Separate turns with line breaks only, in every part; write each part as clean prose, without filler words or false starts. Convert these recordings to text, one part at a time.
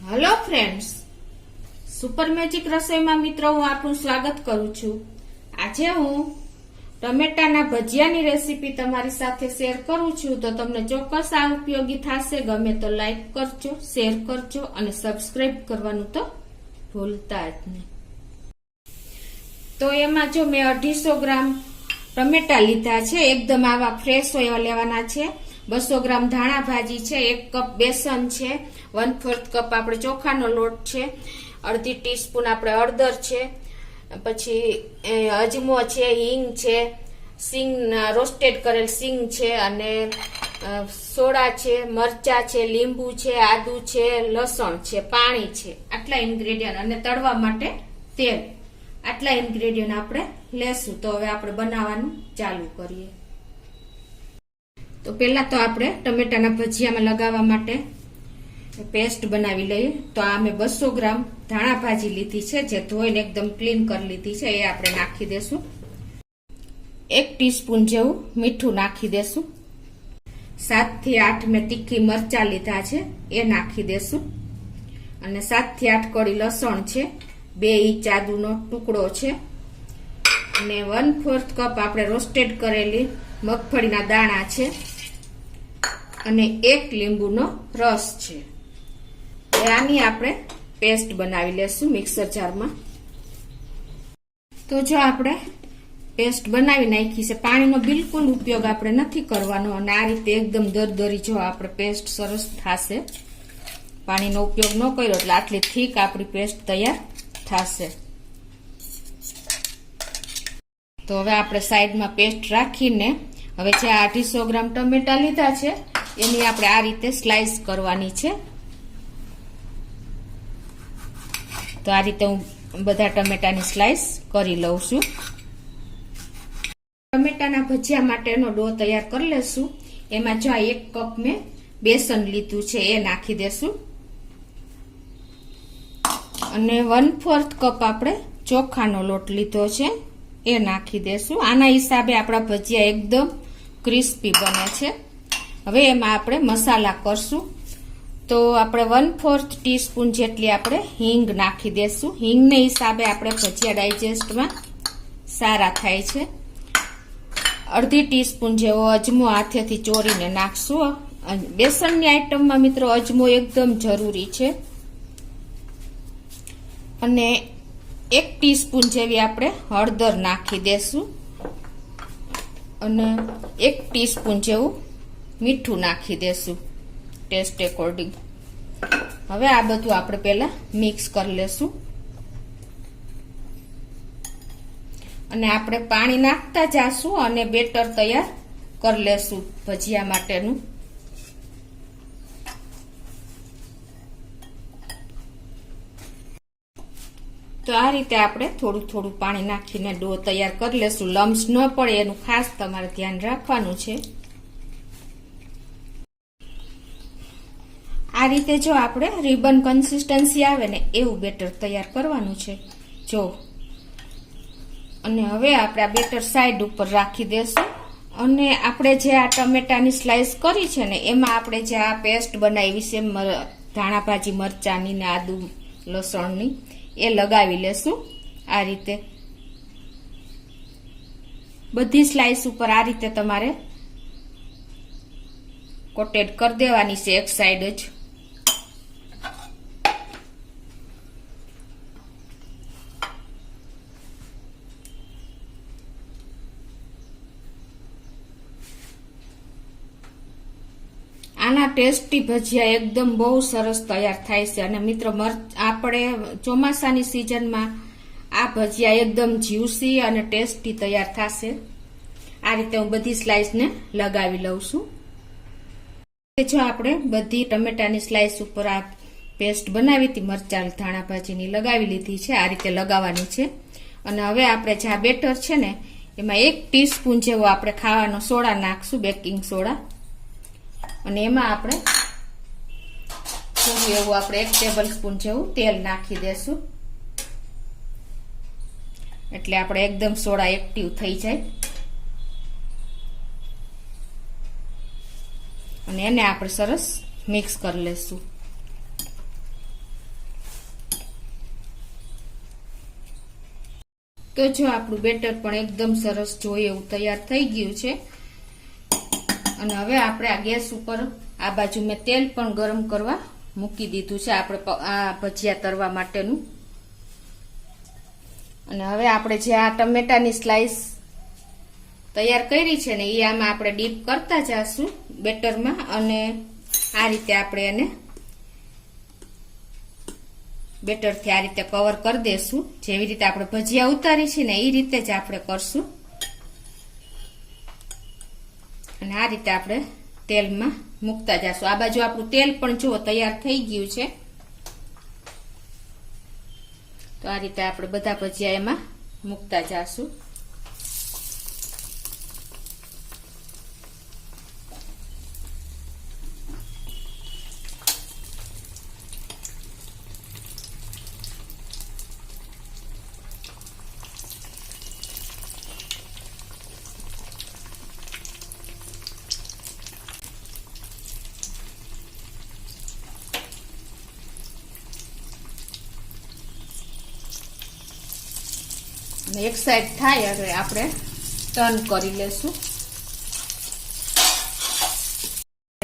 Hello friends, super magic રસોઈમાં મિત્રો હું આપનું સ્વાગત કરું છું। આજે હું ટમેટાના ભજીયાની રેસીપી તમારી સાથે શેર કરું છું, તો તમને ચોક્કસ આ ઉપયોગી થશે। ગમે તો લાઈક કરજો, શેર કરજો અને સબસ્ક્રાઇબ કરવાનું તો ભૂલતા જ નહીં। તો એમાં જો મેં 250 ગ્રામ ટમેટા લીધા છે, એકદમ આવા ફ્રેશ હોય લેવાના છે। 200 ગ્રામ ધાણા ભાજી છે, 1 કપ બેસન છે, 1/4 કપ આપણે ચોખાનો લોટ છે, અડધી ટીસ્પૂન આપણે હળદર છે, પછી અજમો છે, હિંગ છે, સિંગ રોસ્ટેડ કરેલ સિંગ છે, અને સોડા છે, મરચા છે, લીંબુ છે, આદુ છે, લસણ છે, પાણી છે। આટલા ઇન્ગ્રેડિયન્ટ અને તળવા માટે તેલ, આટલા ઇન્ગ્રેડિયન્ટ આપણે લેશું। તો હવે આપણે બનાવવાનું ચાલુ કરીએ। તો પહેલા તો આપણે ટમેટાના ભજીયામાં લગાવવા માટે પેસ્ટ બનાવી લઈએ। તો આ મેં 200 ગ્રામ ધાણા ભાજી લીધી છે, જે ધોઈને એકદમ ક્લીન કરી લીધી છે, એ આપણે નાખી દેશું। 1 ટીસ્પૂન જેવું મીઠું નાખી દેશું। 7 થી 8 મેં તીખી મરચા લીધા છે, એ નાખી દેશું। અને 7 થી 8 કળી લસણ છે, 2 ઇંચ આદુનો ટુકડો છે, અને 1/4 કપ આપણે રોસ્ટેડ કરેલી મગફળીના દાણા છે, અને 1 લીંબુનો રસ છે। આની આપણે પેસ્ટ બનાવી લેશું મિક્સર જારમાં। તો જો આપણે પેસ્ટ બનાવી નાખી છે, પાણીનો બિલકુલ ઉપયોગ આપણે નથી કરવાનો, અને આ રીતે એકદમ દરદરી જો આપણે પેસ્ટ સરસ થશે। પાણીનો ઉપયોગ ન કર્યો એટલે આટલી થીક આપણી પેસ્ટ તૈયાર થશે। તો હવે આપણે સાઈડમાં પેસ્ટ રાખીને હવે જે 250 ગ્રામ ટમેટા લીધા છે એની આપણે આ રીતે સ્લાઈસ કરવાની છે। તો આ રીતે હું બધા ટમેટાની સ્લાઈસ કરી લઉં છું। ટમેટાના ભજીયા માટેનો ડો તૈયાર કરી લેશું। એમાં જો 1 કપ મેં બેસન લીધું છે, એ નાખી દેશું, અને 1/4 કપ આપણે ચોખાનો લોટ લીધો છે, એ નાખી દેશું। આના હિસાબે આપણા ભજીયા એકદમ ક્રિસ્પી બને છે। હવે એમાં આપણે મસાલા કરશું। તો આપણે 1/4 ટીસ્પૂન જેટલી આપણે હિંગ નાખી દેશું। હિંગને હિસાબે આપણે ભજીયા ડાયજેસ્ટમાં સારા થાય છે। અડધી ટીસ્પૂન જેવો અજમો હાથેથી ચોરીને નાખશું। બેસનની આઈટમમાં મિત્રો અજમો એકદમ જરૂરી છે। અને 1 ટીસ્પૂન જેવી આપણે હળદર નાખી દેશું, અને 1 ટીસ્પૂન જેવું મીઠું નાખી દેશું ટેસ્ટ એકોર્ડિંગ। હવે આ બધું આપણે પહેલા મિક્સ કરી લેશું, અને આપણે પાણી નાખતા જાશું અને બેટર તૈયાર કરી લેશું ભજીયા માટેનું। તો આ રીતે આપણે થોડું થોડું પાણી નાખીને ડો તૈયાર કરી લેશું। લમ્સ ન પડે એનું ખાસ તમારે ધ્યાન રાખવાનું છે। આ રીતે જો આપણે રિબન કન્સિસ્ટન્સી આવે ને એવું બેટર તૈયાર કરવાનું છે જો। અને હવે આપણે આ બેટર સાઈડ ઉપર રાખી દેશું, અને આપણે જે આ ટમેટાની સ્લાઈસ કરી છે ને એમાં આપણે જે આ પેસ્ટ બનાવી છે ધાણા ભાજી મરચાની ને આદુ લસણની, એ લગાવી લેશું। આ રીતે બધી સ્લાઈસ ઉપર આ રીતે તમારે કોટેડ કરી દેવાની છે એક સાઈડ જ। આના ટેસ્ટી ભજીયા એકદમ બહુ સરસ તૈયાર થાય છે। અને મિત્રો આપણે ચોમાસાની સિઝનમાં આ ભજીયા એકદમ જ્યુસી અને ટેસ્ટી તૈયાર થશે। આ રીતે હું બધી સ્લાઈસને લગાવી લઉં છું। જો આપણે બધી ટમેટાની સ્લાઈસ ઉપર આ પેસ્ટ બનાવી હતી મરચાં ધાણા ભાજીની લગાવી લીધી છે, આ રીતે લગાવવાની છે। અને હવે આપણે જે આ બેટર છે ને એમાં 1 ટીસ્પૂન જેવો આપણે ખાવાનો સોડા નાખશું, બેકિંગ સોડા, અને એમાં આપણે થોડું એવું આપણે 1 ટેબલ સ્પૂન જેવું તેલ નાખી દેશું, એટલે આપણે એકદમ સોડા એક્ટિવ થઈ જાય। અને એને આપણે સરસ મિક્સ કરી લેશું। તો જો આપણું બેટર પણ એકદમ સરસ જોઈએ એવું તૈયાર થઈ ગયું છે. અને હવે આપણે આ ગેસ ઉપર આ બાજુ મેં તેલ પણ ગરમ કરવા મૂકી દીધું છે આપણે આ ભજીયા તળવા માટેનું. અને હવે આપણે જે આ ટમેટાની સ્લાઈસ તૈયાર કરી છે ને એ આમાં આપણે ડીપ કરતા જઈશું બેટરમાં. અને આ રીતે આપણે એને બેટરથી આ રીતે કવર કરી દેશું. જેવી રીતે આપણે ભજીયા ઉતારી છે ને એ રીતે જ આપણે કરશું. અને આ રીતે આપણે તેલમાં મૂકતા જઈશું. આ બાજુ આપણું તેલ પણ જો તૈયાર થઈ ગયું છે. તો આ રીતે આપણે બધા ભજીયા એમાં મૂકતા જઈશું. એક સાઈડ થાય એટલે આપણે ટર્ન કરી લેશું.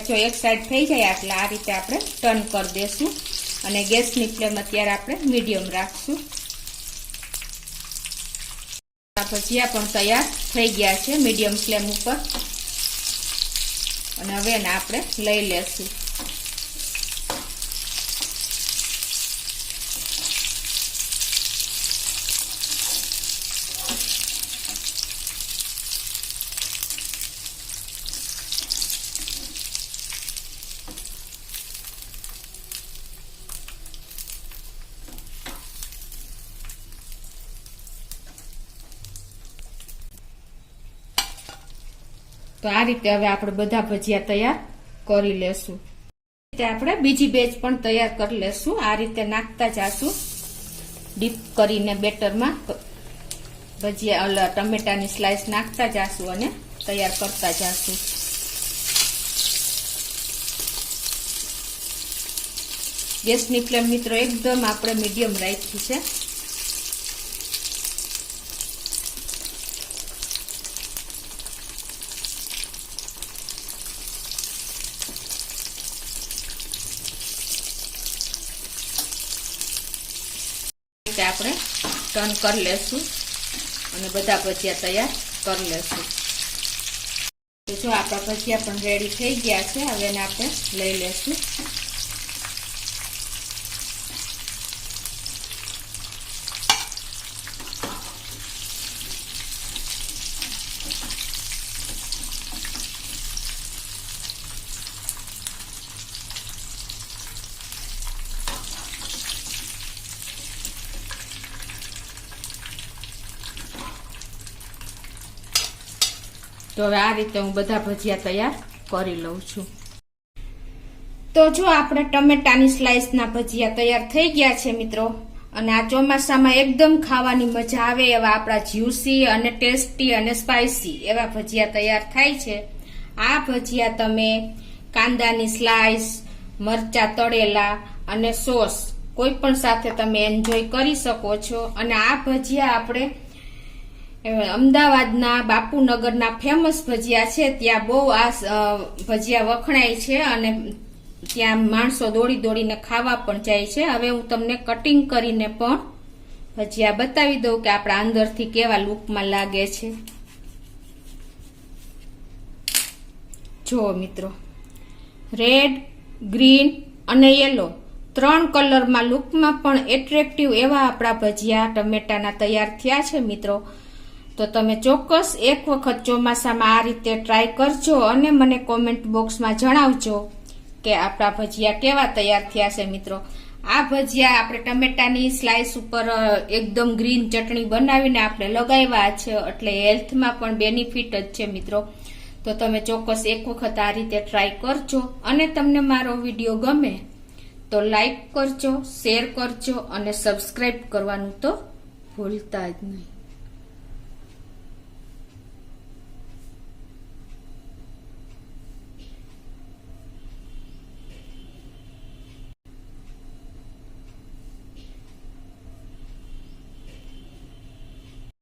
જો એક સાઈડ થઈ જાય એટલે આ રીતે આપણે ટર્ન કરી દેશું. અને ગેસની ફ્લેમ અત્યારે આપણે મીડિયમ રાખશું. આ ભજીયા પણ તૈયાર થઈ ગયા છે મીડિયમ ફ્લેમ ઉપર. અને હવે એને આપણે લઈ લેશું. તો આ રીતે હવે આપણે બધા ભજીયા તૈયાર કરી લેશું. આપણે બીજી બેચ પણ તૈયાર કરી લેશું. આ રીતે નાખતા જાશું ડીપ કરીને બેટરમાં ભજીયા ટમેટાની સ્લાઈસ નાખતા જાશું અને તૈયાર કરતા જાશું. ગેસની ફ્લેમ મિત્રો એકદમ આપણે મીડિયમ રાખી છે. આપણે ટર્ન કરી લેશું અને બધા ભજીયા તૈયાર કરી લેશું. તો જો આપણા ભજીયા પણ રેડી થઈ ગયા છે. હવે એને આપણે લઈ લેશું. તો હવે આ રીતે હું બધા ભજીયા તૈયાર કરી લઉં છું. તો જો આપણે ટમેટાની સ્લાઈસના ભજીયા તૈયાર થઈ ગયા છે મિત્રો. અને આ ચોમાસામાં એકદમ ખાવાની મજા આવે એવા આપણા જ્યુસી અને ટેસ્ટી અને સ્પાઇસી એવા ભજીયા તૈયાર થાય છે. આ ભજીયા તમે કાંદાની સ્લાઈસ, મરચા તળેલા અને સોસ કોઈ પણ સાથે તમે એન્જોય કરી શકો છો. અને આ ભજીયા આપણે અમદાવાદના બાપુનગરના ફેમસ ભજીયા છે. ત્યાં બહુ આ ભજીયા વખણાય છે અને ત્યાં માણસો દોડી દોડીને ખાવા પણ જાય છે. હવે હું તમને કટિંગ કરીને પણ ભજીયા બતાવી દઉં કે આપણા અંદરથી કેવા લુકમાં લાગે છે. જુઓ મિત્રો, રેડ, ગ્રીન અને યલો 3 કલરમાં લુકમાં પણ એટ્રેક્ટિવ એવા આપણા ભજીયા ટમેટાના તૈયાર થયા છે મિત્રો. તો તમે ચોક્કસ એક વખત ચોમાસામાં આ રીતે ટ્રાય કરજો અને મને કોમેન્ટ બોક્સમાં જણાવજો કે આપણા ભજીયા કેવા તૈયાર થયા છે મિત્રો. આ ભજીયા આપણે ટમેટાની સ્લાઈસ ઉપર એકદમ ગ્રીન ચટણી બનાવીને આપણે લગાવ્યા છે એટલે હેલ્થમાં પણ બેનિફિટ જ છે મિત્રો. તો તમે ચોક્કસ એક વખત આ રીતે ટ્રાય કરજો. અને તમને મારો વિડીયો ગમે તો લાઈક કરજો, શેર કરજો અને સબસ્ક્રાઈબ કરવાનું તો ભૂલતા જ નહીં.